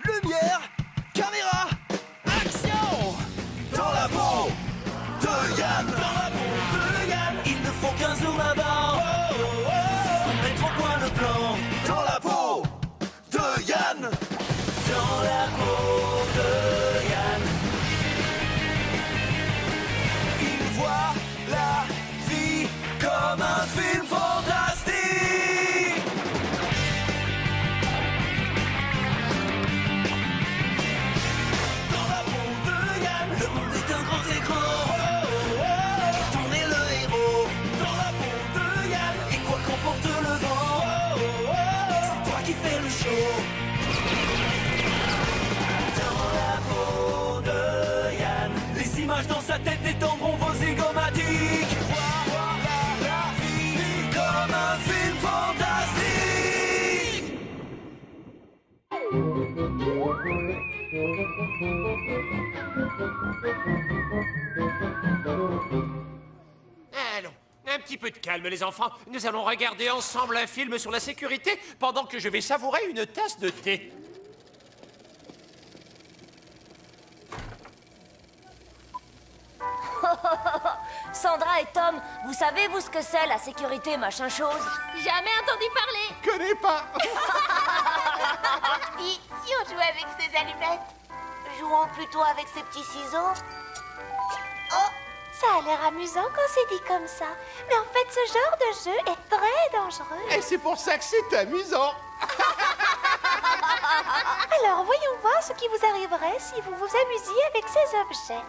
Lumière, caméra, action! Dans la peau de Yann, il ne faut qu'un zoom là-bas. Mettre au point le plan. Dans la peau de Yann, dans la peau de Yann. Il voit la vie comme un film fantastique. Dans sa tête détendront vos zygomatiques. Voir la vie comme un film fantastique. Allons, un petit peu de calme les enfants. Nous allons regarder ensemble un film sur la sécurité pendant que je vais savourer une tasse de thé. Sandra et Tom, vous savez, vous, ce que c'est, la sécurité, machin chose? Jamais entendu parler. Connais pas. Si on jouait avec ces allumettes? Jouons plutôt avec ces petits ciseaux. Oh, ça a l'air amusant quand c'est dit comme ça. Mais en fait, ce genre de jeu est très dangereux. Et c'est pour ça que c'est amusant. Alors, voyons voir ce qui vous arriverait si vous vous amusiez avec ces objets.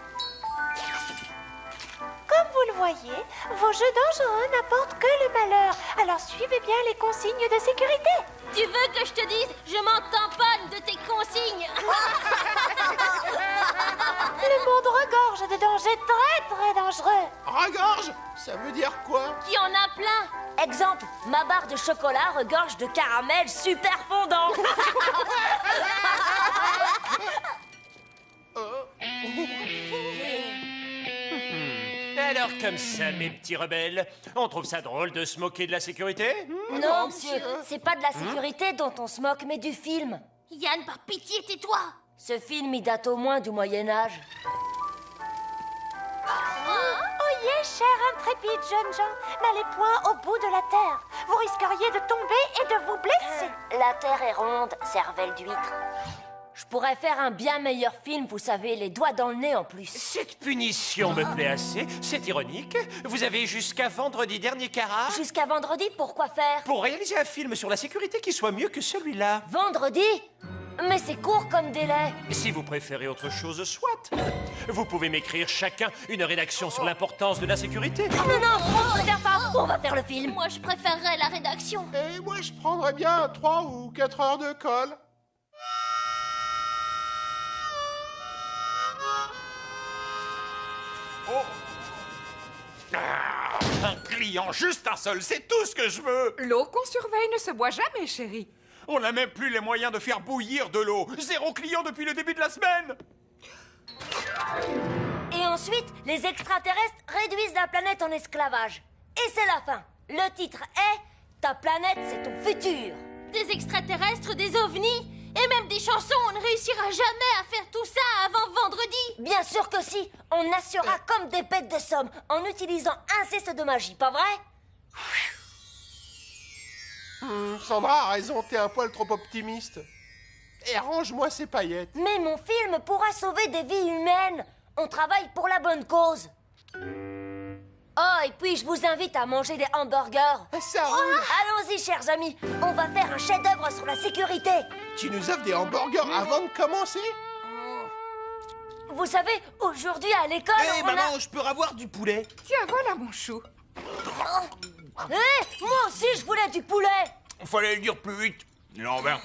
Comme vous le voyez, vos jeux dangereux n'apportent que le malheur. Alors suivez bien les consignes de sécurité. Tu veux que je te dise, je m'en tamponne de tes consignes. Le monde regorge de dangers très très dangereux. Regorge, ça veut dire quoi? Qui en a plein. Exemple, ma barre de chocolat regorge de caramel super fondant. Alors comme ça, mes petits rebelles, on trouve ça drôle de se moquer de la sécurité? Non, monsieur, c'est pas de la sécurité dont on se moque, mais du film. Yann, par pitié, tais-toi. Ce film, il date au moins du Moyen-Âge. Oyez, cher intrépide jeunes gens, n'allez point au bout de la terre. Vous risqueriez de tomber et de vous blesser. La terre est ronde, cervelle d'huître. Je pourrais faire un bien meilleur film, vous savez, les doigts dans le nez en plus. Cette punition me plaît assez, c'est ironique. Vous avez jusqu'à vendredi dernier carat Jusqu'à vendredi, pourquoi faire? pour réaliser un film sur la sécurité qui soit mieux que celui-là. Vendredi? Mais c'est court comme délai. Si vous préférez autre chose, soit. Vous pouvez m'écrire chacun une rédaction sur l'importance de la sécurité. Non, on préfère pas, on va faire le film. Moi, je préférerais la rédaction. Et moi, je prendrais bien 3 ou 4 heures de colle. Un client, juste un seul, c'est tout ce que je veux. L'eau qu'on surveille ne se boit jamais, chérie. On n'a même plus les moyens de faire bouillir de l'eau. 0 client depuis le début de la semaine. Et ensuite, les extraterrestres réduisent la planète en esclavage. Et c'est la fin. Le titre est « Ta planète, c'est ton futur ». Des extraterrestres, des ovnis et même des chansons. On ne réussira jamais à faire tout ça avant vendredi. Bien sûr que si. On assurera comme des bêtes de somme en utilisant un cesse de magie, pas vrai? Sandra a raison, t'es un poil trop optimiste. Et arrange-moi ces paillettes. Mais mon film pourra sauver des vies humaines. On travaille pour la bonne cause. Oh, et puis je vous invite à manger des hamburgers. Ça roule. Allons-y, chers amis. On va faire un chef-d'œuvre sur la sécurité. Tu nous offres des hamburgers avant de commencer? Vous savez, aujourd'hui à l'école, Hé, on maman, je peux avoir du poulet? Tiens, voilà mon chou. Moi aussi, je voulais du poulet. Fallait le dire plus vite. Non, ben.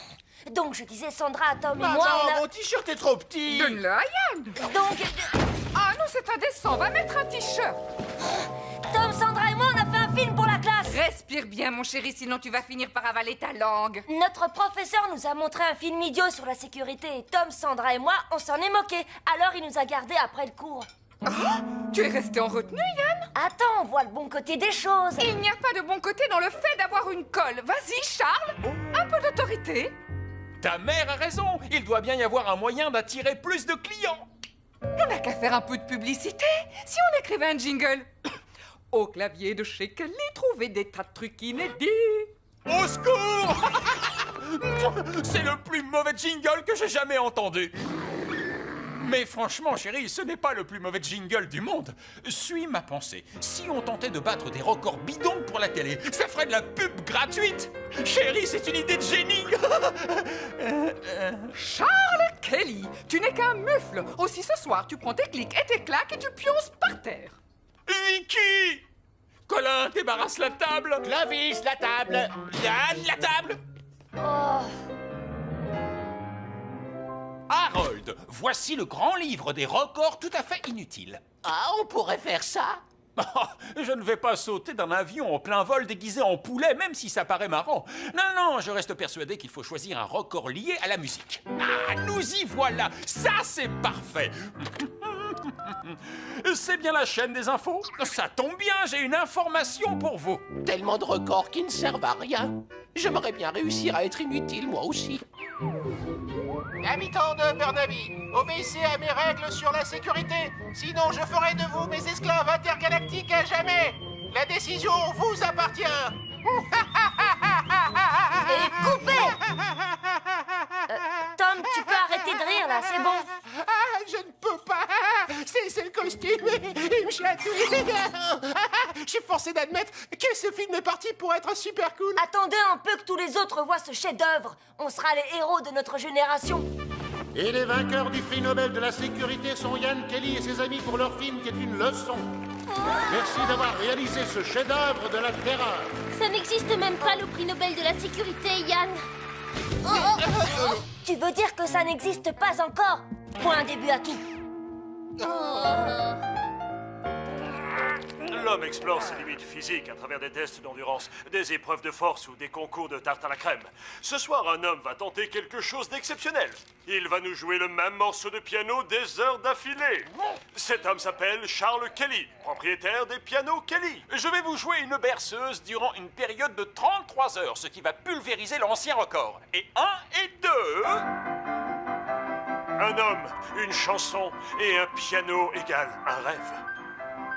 Donc, je disais, Sandra, Tom et Maman, moi, on a... mon t-shirt est trop petit. Donne-le à Yann. Donc, Ah non, c'est indécent. Va mettre un t-shirt. Tom, Sandra et moi, on a fait un film pour la classe. Respire bien, mon chéri, sinon tu vas finir par avaler ta langue. Notre professeur nous a montré un film idiot sur la sécurité et Tom, Sandra et moi, on s'en est moqué. Alors, il nous a gardés après le cours. Tu es resté en retenue, Yann? Attends, on voit le bon côté des choses. Il n'y a pas de bon côté dans le fait d'avoir une colle. Vas-y, Charles, un peu d'autorité. Ta mère a raison. Il doit bien y avoir un moyen d'attirer plus de clients. On n'a qu'à faire un peu de publicité. Si on écrivait un jingle. Au clavier de chez Kelly, trouver des tas de trucs inédits. Au secours! C'est le plus mauvais jingle que j'ai jamais entendu. Mais franchement, chérie, ce n'est pas le plus mauvais jingle du monde. Suis ma pensée. Si on tentait de battre des records bidons pour la télé, ça ferait de la pub gratuite. Chérie, c'est une idée de génie. Charles Kelly, tu n'es qu'un mufle. Aussi ce soir, tu prends tes clics et tes claques et tu pionces par terre. Vicky! Colin, débarrasse la table. Clovis, la table. Yann, la table. Harold, voici le grand livre des records tout à fait inutiles. Ah, on pourrait faire ça. Je ne vais pas sauter d'un avion en plein vol déguisé en poulet, même si ça paraît marrant. Non, je reste persuadé qu'il faut choisir un record lié à la musique. Ah, nous y voilà. Ça, c'est parfait. C'est bien la chaîne des infos? Ça tombe bien, j'ai une information pour vous. Tellement de records qui ne servent à rien. J'aimerais bien réussir à être inutile, moi aussi. Habitants de Burnaby, obéissez à mes règles sur la sécurité. Sinon, je ferai de vous mes esclaves intergalactiques à jamais. La décision vous appartient. Et coupez Tom, tu peux arrêter de rire, là, c'est bon. Ah, je ne peux pas. C'est le costume. Il me chatouille. Je suis forcé d'admettre que ce film est parti pour être super cool. Attendez un peu que tous les autres voient ce chef-d'œuvre. On sera les héros de notre génération. Et les vainqueurs du prix Nobel de la sécurité sont Yann Kelly et ses amis pour leur film qui est une leçon. Merci d'avoir réalisé ce chef-d'œuvre de la terreur. Ça n'existe même pas le prix Nobel de la sécurité, Yann. Tu veux dire que ça n'existe pas encore? Point un début à tout. L'homme explore ses limites physiques à travers des tests d'endurance, des épreuves de force ou des concours de tarte à la crème. Ce soir, un homme va tenter quelque chose d'exceptionnel. Il va nous jouer le même morceau de piano des heures d'affilée. Cet homme s'appelle Charles Kelly, propriétaire des pianos Kelly. Je vais vous jouer une berceuse durant une période de 33 heures, ce qui va pulvériser l'ancien record. Et 1 et 2... Un homme, une chanson et un piano égale un rêve.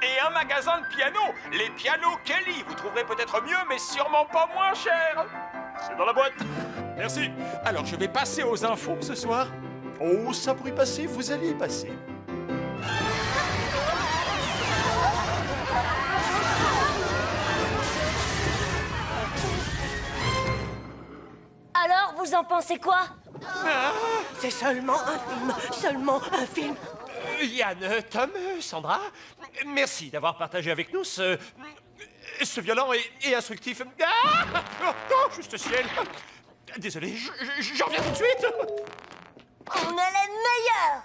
Et un magasin de pianos, les pianos Kelly. Vous trouverez peut-être mieux, mais sûrement pas moins cher. C'est dans la boîte. Merci. Alors, je vais passer aux infos ce soir. Oh, ça pourrait passer, vous allez y passer. Alors, vous en pensez quoi? C'est seulement un film. Yann, Tom, Sandra, merci d'avoir partagé avec nous ce violent et instructif... Ah oh, juste ciel. Désolé, j'en reviens tout de suite. On est les meilleurs!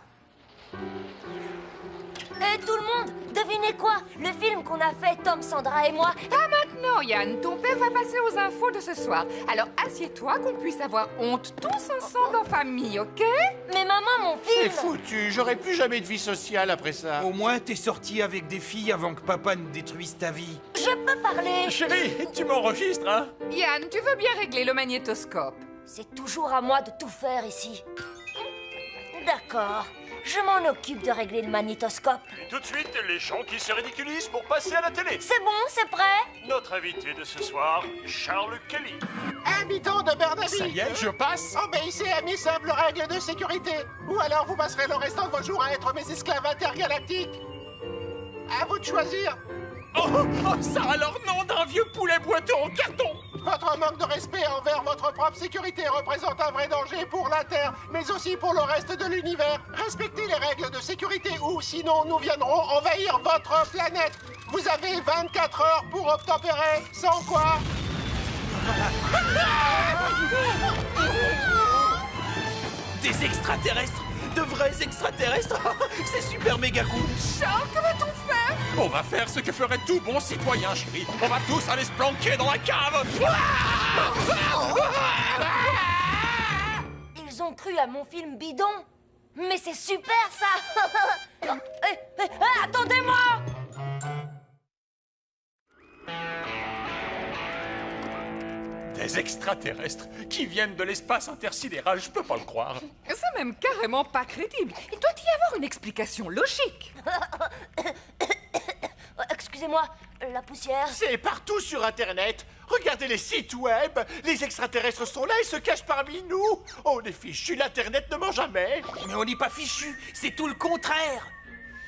Et tout le monde, devinez quoi? Le film qu'on a fait, Tom, Sandra et moi... Pas maintenant, Yann. Ton père va passer aux infos de ce soir. Alors assieds-toi qu'on puisse avoir honte tous ensemble en famille, ok? Mais maman, mon film... C'est foutu. J'aurai plus jamais de vie sociale après ça. Au moins, t'es sorti avec des filles avant que papa ne détruise ta vie. Je peux parler. Chérie, tu m'enregistres, hein? Yann, tu veux bien régler le magnétoscope? C'est toujours à moi de tout faire ici. D'accord. Je m'en occupe de régler le magnétoscope. Et tout de suite, les gens qui se ridiculisent pour passer à la télé. C'est bon, c'est prêt? Notre invité de ce soir, Charles Kelly. Habitants de Burnaby. Ça y est, je passe. Obéissez à mes simples règles de sécurité. Ou alors vous passerez le restant de vos jours à être mes esclaves intergalactiques. À vous de choisir. Oh, ça alors nom d'un vieux poulet boiteux en carton. Votre manque de respect envers votre propre sécurité représente un vrai danger pour la Terre, mais aussi pour le reste de l'univers. Respectez les règles de sécurité ou sinon nous viendrons envahir votre planète. Vous avez 24 heures pour obtempérer, sans quoi... Des extraterrestres? De vrais extraterrestres? C'est super méga cool. Charles, que va-t-on faire? On va faire ce que ferait tout bon citoyen, chérie. On va tous aller se planquer dans la cave. Ils ont cru à mon film bidon. Mais c'est super, ça. Attendez-moi. Des extraterrestres qui viennent de l'espace intersidéral, je peux pas le croire. C'est même carrément pas crédible. Il doit y avoir une explication logique. Excusez-moi, la poussière. C'est partout sur Internet. Regardez les sites web. Les extraterrestres sont là et se cachent parmi nous. On est fichus, l'Internet ne ment jamais. Mais on n'est pas fichus, c'est tout le contraire.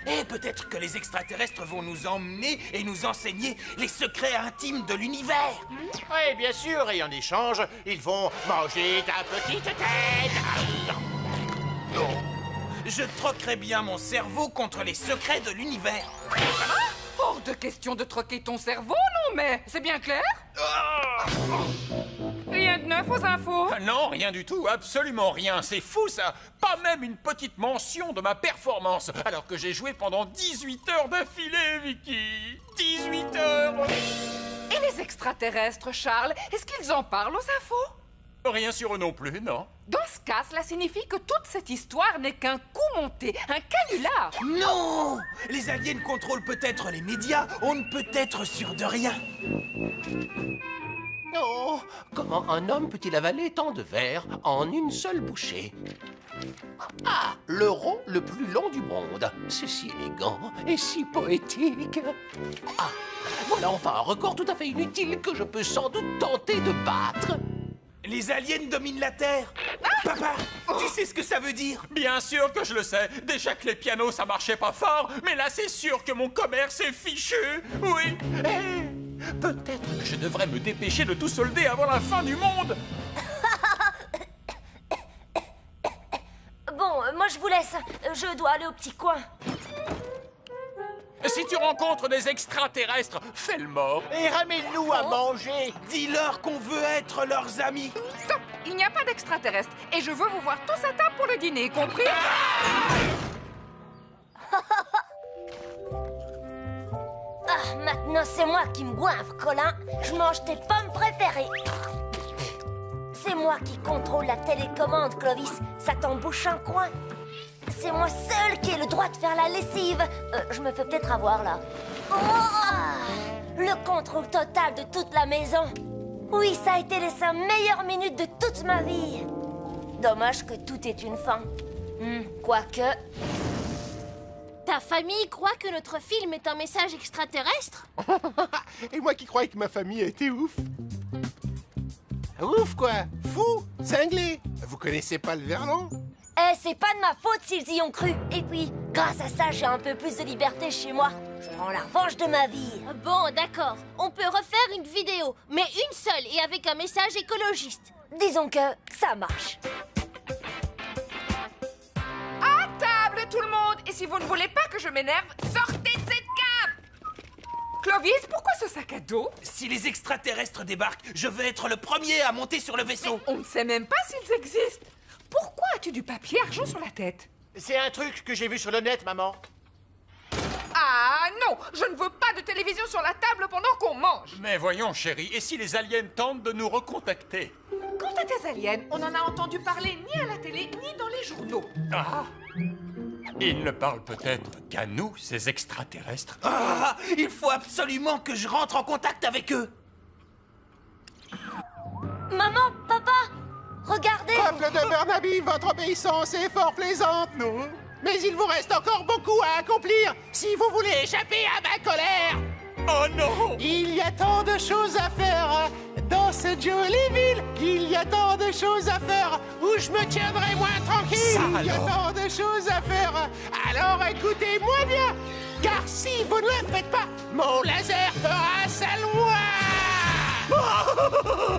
Et peut-être que les extraterrestres vont nous emmener et nous enseigner les secrets intimes de l'univers. Oui, bien sûr, et en échange, ils vont manger ta petite tête. Je troquerai bien mon cerveau contre les secrets de l'univers. Hors de question de troquer ton cerveau, non mais c'est bien clair? Rien de neuf aux infos? Non, rien du tout, absolument rien. C'est fou ça. Pas même une petite mention de ma performance, alors que j'ai joué pendant 18 heures d'affilée, Vicky. 18 heures. Et les extraterrestres, Charles, est-ce qu'ils en parlent aux infos? Rien sur eux non plus, non. Dans ce cas, cela signifie que toute cette histoire n'est qu'un coup monté, un canular. Non! Les aliens contrôlent peut-être les médias, on ne peut être sûr de rien. Oh, comment un homme peut-il avaler tant de verre en une seule bouchée? Ah, le rond le plus long du monde. C'est si élégant et si poétique. Ah, voilà enfin un record tout à fait inutile que je peux sans doute tenter de battre. Les aliens dominent la Terre. Papa, tu sais ce que ça veut dire? Bien sûr que je le sais. Déjà que les pianos, ça marchait pas fort, mais là, c'est sûr que mon commerce est fichu. Oui. Peut-être que je devrais me dépêcher de tout solder avant la fin du monde. Bon, moi je vous laisse. Je dois aller au petit coin. Si tu rencontres des extraterrestres, fais le mort. Et ramène-nous à manger. Dis-leur qu'on veut être leurs amis. Stop! Il n'y a pas d'extraterrestres. Et je veux vous voir tous à table pour le dîner, compris? Ah, maintenant c'est moi qui me goinfre, Colin. Je mange tes pommes préférées. C'est moi qui contrôle la télécommande, Clovis. Ça t'embouche un coin. C'est moi seul qui ai le droit de faire la lessive. Je me fais peut-être avoir, là. Oh, le contrôle total de toute la maison. Oui, ça a été les 5 meilleures minutes de toute ma vie. Dommage que tout ait une fin. Quoique... Ta famille croit que notre film est un message extraterrestre? Et moi qui croyais que ma famille était ouf. Ouf, quoi. Fou, cinglé. Vous connaissez pas le verlan? c'est pas de ma faute s'ils y ont cru. Et puis, grâce à ça, j'ai un peu plus de liberté chez moi. Je prends la revanche de ma vie. Bon, d'accord. On peut refaire une vidéo, mais une seule et avec un message écologiste. Disons que ça marche. À table, tout le monde! Et si vous ne voulez pas que je m'énerve, sortez de cette cave! Clovis, pourquoi ce sac à dos? Si les extraterrestres débarquent, je veux être le premier à monter sur le vaisseau. Mais on ne sait même pas s'ils existent. Pourquoi as-tu du papier argent sur la tête? C'est un truc que j'ai vu sur le net, maman. Ah non, je ne veux pas de télévision sur la table pendant qu'on mange. Mais voyons, chérie, et si les aliens tentent de nous recontacter? Quant à tes aliens, on n'en a entendu parler ni à la télé, ni dans les journaux. Ah! Ils ne parlent peut-être qu'à nous, ces extraterrestres. Ah! Il faut absolument que je rentre en contact avec eux. Maman, papa, regardez! Peuple de Burnaby, votre obéissance est fort plaisante, non? Mais il vous reste encore beaucoup à accomplir si vous voulez échapper à ma colère. Oh non! Il y a tant de choses à faire dans cette jolie ville. Il y a tant de choses à faire où je me tiendrai moins tranquille. Il y a tant de choses à faire. Alors écoutez-moi bien, car si vous ne le faites pas, mon laser fera sa loi.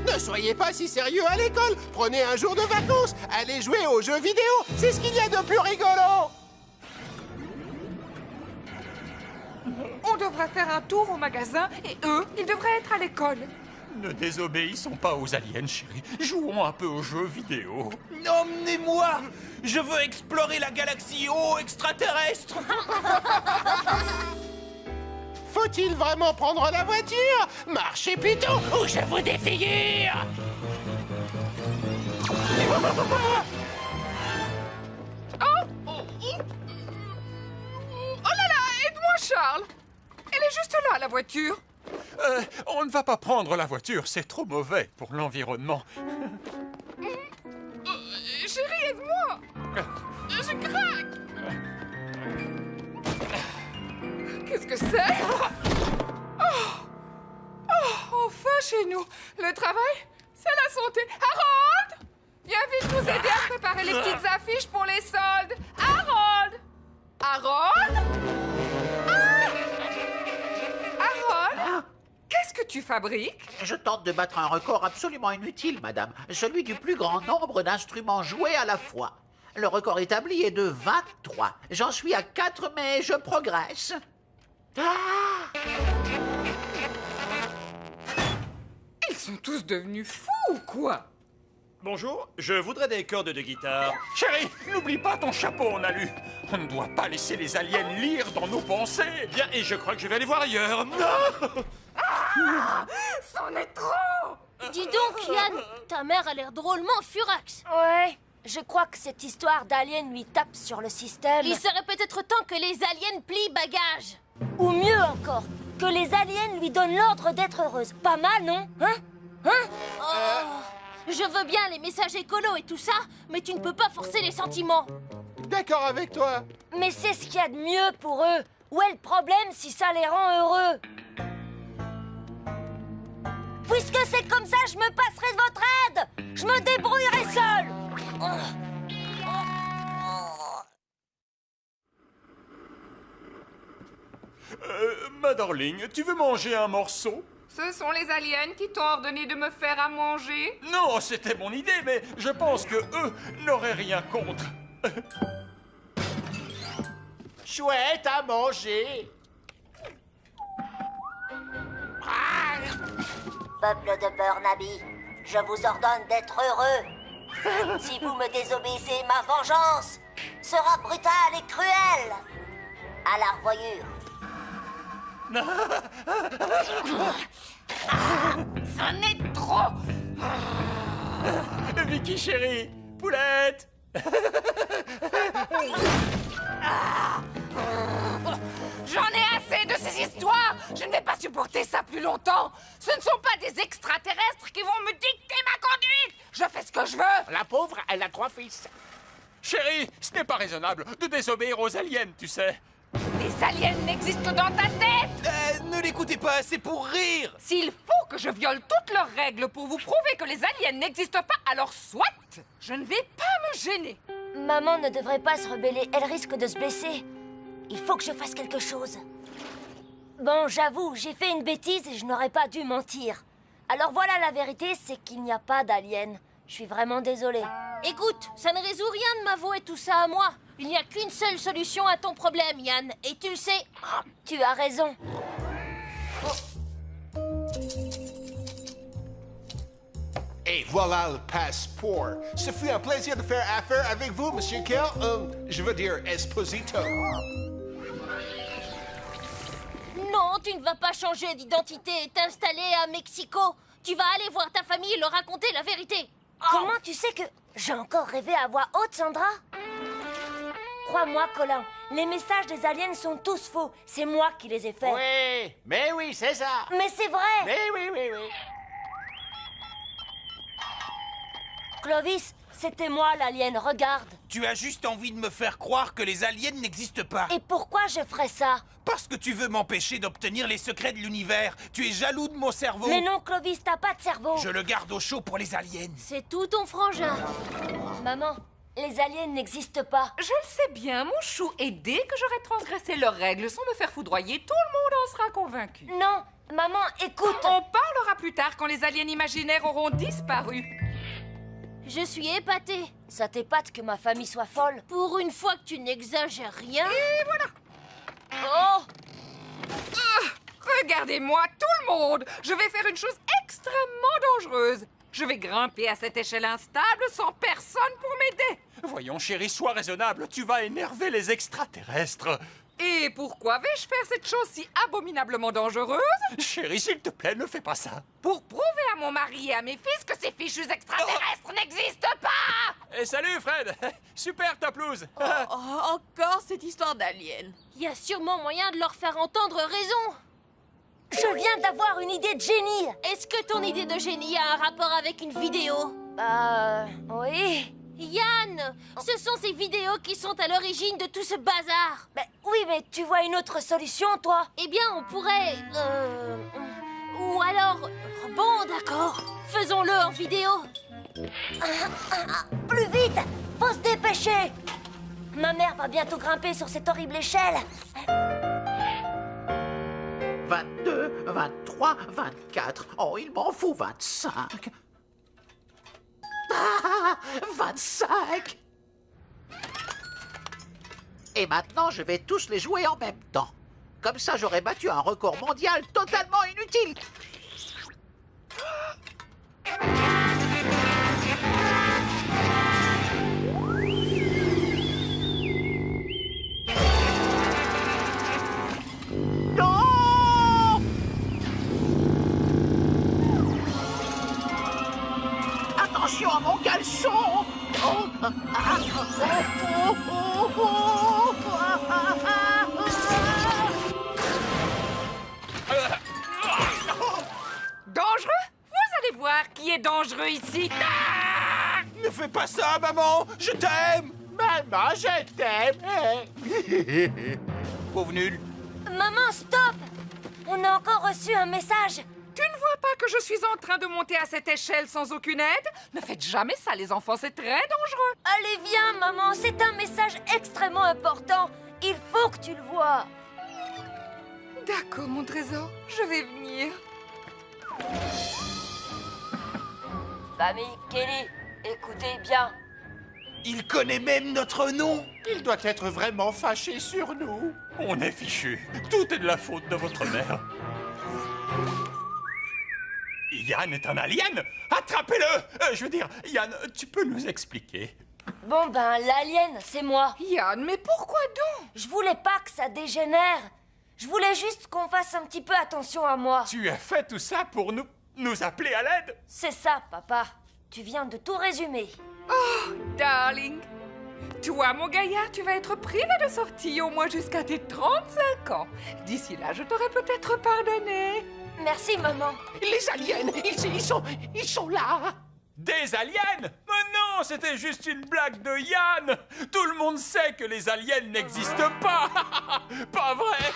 Ne soyez pas si sérieux à l'école. Prenez un jour de vacances. Allez jouer aux jeux vidéo. C'est ce qu'il y a de plus rigolo. On devrait faire un tour au magasin et eux, ils devraient être à l'école. Ne désobéissons pas aux aliens, chérie. Jouons un peu aux jeux vidéo. Emmenez-moi! Je veux explorer la galaxie extraterrestre. Faut-il vraiment prendre la voiture? Marchez plutôt ou je vous défigure. Oh là là, aide-moi, Charles! Elle est juste là, la voiture. On ne va pas prendre la voiture, c'est trop mauvais pour l'environnement. Chérie, aide-moi! Je craque! Qu'est-ce que c'est? Oh, enfin chez nous. Le travail, c'est la santé. Harold! Viens vite nous aider à préparer les petites affiches pour les soldes. Harold! Harold? Harold? Qu'est-ce que tu fabriques? Je tente de battre un record absolument inutile, madame. Celui du plus grand nombre d'instruments joués à la fois. Le record établi est de 23. J'en suis à 4, mais je progresse. Ils sont tous devenus fous ou quoi? Bonjour, je voudrais des cordes de guitare. Chérie, n'oublie pas ton chapeau en alu. On ne doit pas laisser les aliens lire dans nos pensées. Bien, et je crois que je vais aller voir ailleurs. Non! C'en est trop! Dis donc, Yann, ta mère a l'air drôlement furax. Ouais, je crois que cette histoire d'alien lui tape sur le système. Il serait peut-être temps que les aliens plient bagages. Ou mieux encore, que les aliens lui donnent l'ordre d'être heureuse. Pas mal, non? Hein? Je veux bien les messages écolos et tout ça, mais tu ne peux pas forcer les sentiments. D'accord avec toi. Mais c'est ce qu'il y a de mieux pour eux. Où est le problème si ça les rend heureux? Puisque c'est comme ça, je me passerai de votre aide. Je me débrouillerai seule. Ma darling, tu veux manger un morceau? Ce sont les aliens qui t'ont ordonné de me faire à manger? Non, c'était mon idée, mais je pense que eux n'auraient rien contre. Chouette à manger. Peuple de Burnaby, je vous ordonne d'être heureux. Si vous me désobéissez, ma vengeance sera brutale et cruelle. À la revoyure. C'en est trop! Vicky chérie, poulette. J'en ai assez de ces histoires! Je ne vais pas supporter ça plus longtemps! Ce ne sont pas des extraterrestres qui vont me dicter ma conduite! Je fais ce que je veux! La pauvre, elle a 3 fils. Chérie, ce n'est pas raisonnable de désobéir aux aliens, tu sais. Les aliens n'existent que dans ta tête! Ne l'écoutez pas, c'est pour rire. S'il faut que je viole toutes leurs règles pour vous prouver que les aliens n'existent pas, alors soit! Je ne vais pas me gêner! Maman ne devrait pas se rebeller, elle risque de se blesser. Il faut que je fasse quelque chose. Bon, j'avoue, j'ai fait une bêtise et je n'aurais pas dû mentir. Alors voilà, la vérité, c'est qu'il n'y a pas d'aliens. Je suis vraiment désolée. Écoute, ça ne résout rien de m'avouer tout ça à moi. Il n'y a qu'une seule solution à ton problème, Yann, et tu le sais. Tu as raison. Et voilà le passeport. Ce fut un plaisir de faire affaire avec vous, Monsieur Kell. Je veux dire Esposito. Non, tu ne vas pas changer d'identité et t'installer à Mexico. Tu vas aller voir ta famille et leur raconter la vérité. Comment tu sais que j'ai encore rêvé à voix haute, Sandra? Crois-moi, Colin, les messages des aliens sont tous faux. C'est moi qui les ai faits. Oui, mais oui, c'est ça. Mais c'est vrai. Mais oui, oui, oui. Clovis, c'était moi l'alien, regarde. Tu as juste envie de me faire croire que les aliens n'existent pas. Et pourquoi je ferais ça? Parce que tu veux m'empêcher d'obtenir les secrets de l'univers. Tu es jaloux de mon cerveau. Mais non, Clovis, t'as pas de cerveau. Je le garde au chaud pour les aliens. C'est tout ton frangin. Maman, les aliens n'existent pas. Je le sais bien, mon chou, et dès que j'aurai transgressé leurs règles sans me faire foudroyer, tout le monde en sera convaincu. Non, maman, écoute. On parlera plus tard quand les aliens imaginaires auront disparu. Je suis épatée. Ça t'épate que ma famille soit folle? Pour une fois que tu n'exagères rien. Et voilà. Oh! Regardez-moi, tout le monde! Je vais faire une chose extrêmement dangereuse. Je vais grimper à cette échelle instable sans personne pour m'aider. Voyons, chérie, sois raisonnable. Tu vas énerver les extraterrestres. Et pourquoi vais-je faire cette chose si abominablement dangereuse? Chérie, s'il te plaît, ne fais pas ça. Pour prouver à mon mari et à mes fils que ces fichus extraterrestres n'existent pas! Et salut, Fred. Super ta pelouse. Encore cette histoire d'alien. Il y a sûrement moyen de leur faire entendre raison. Je viens d'avoir une idée de génie. Est-ce que ton idée de génie a un rapport avec une vidéo? Oui. Yann, ce sont ces vidéos qui sont à l'origine de tout ce bazar. Oui, mais tu vois une autre solution, toi? Eh bien, on pourrait... Ou alors... Bon, d'accord. Faisons-le en vidéo. Plus vite! Faut se dépêcher! Ma mère va bientôt grimper sur cette horrible échelle. 22, 23, 24. Oh, il m'en faut 25. Ah, 25. Et maintenant, je vais tous les jouer en même temps. Comme ça, j'aurais battu un record mondial totalement inutile. Non! Attention à mon caleçon! Dangereux? Vous allez voir qui est dangereux ici. Ah! Ne fais pas ça, maman! Je t'aime! Maman, je t'aime! Pauvre nul. Maman, stop! On a encore reçu un message. Tu ne vois pas que je suis en train de monter à cette échelle sans aucune aide? Ne faites jamais ça, les enfants, c'est très dangereux. Allez, viens, maman, c'est un message extrêmement important. Il faut que tu le vois. D'accord, mon trésor, je vais venir. Famille Kelly, écoutez bien. Il connaît même notre nom! Il doit être vraiment fâché sur nous. On est fichu. Tout est de la faute de votre mère. Yann est un alien! Attrapez-le! Je veux dire, Yann, tu peux nous expliquer? Bon ben, l'alien, c'est moi. Yann, mais pourquoi donc? Je voulais pas que ça dégénère. Je voulais juste qu'on fasse un petit peu attention à moi. Tu as fait tout ça pour nous appeler à l'aide? C'est ça, papa. Tu viens de tout résumer. Oh, darling. Toi, mon gaillard, tu vas être privé de sortie au moins jusqu'à tes 35 ans. D'ici là, je t'aurais peut-être pardonné. Merci, maman. Les aliens, ils sont là! Des aliens? Mais non, c'était juste une blague de Yann! Tout le monde sait que les aliens n'existent pas! Pas vrai?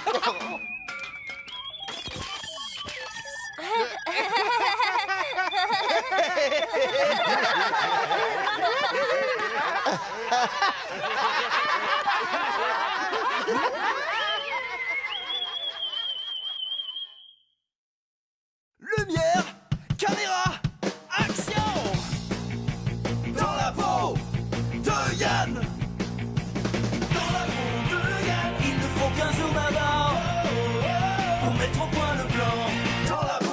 Lumière, caméra, action! Dans la peau de Yann! Dans la peau de Yann, il ne faut qu'un zoom avant pour mettre au point le plan. Dans la peau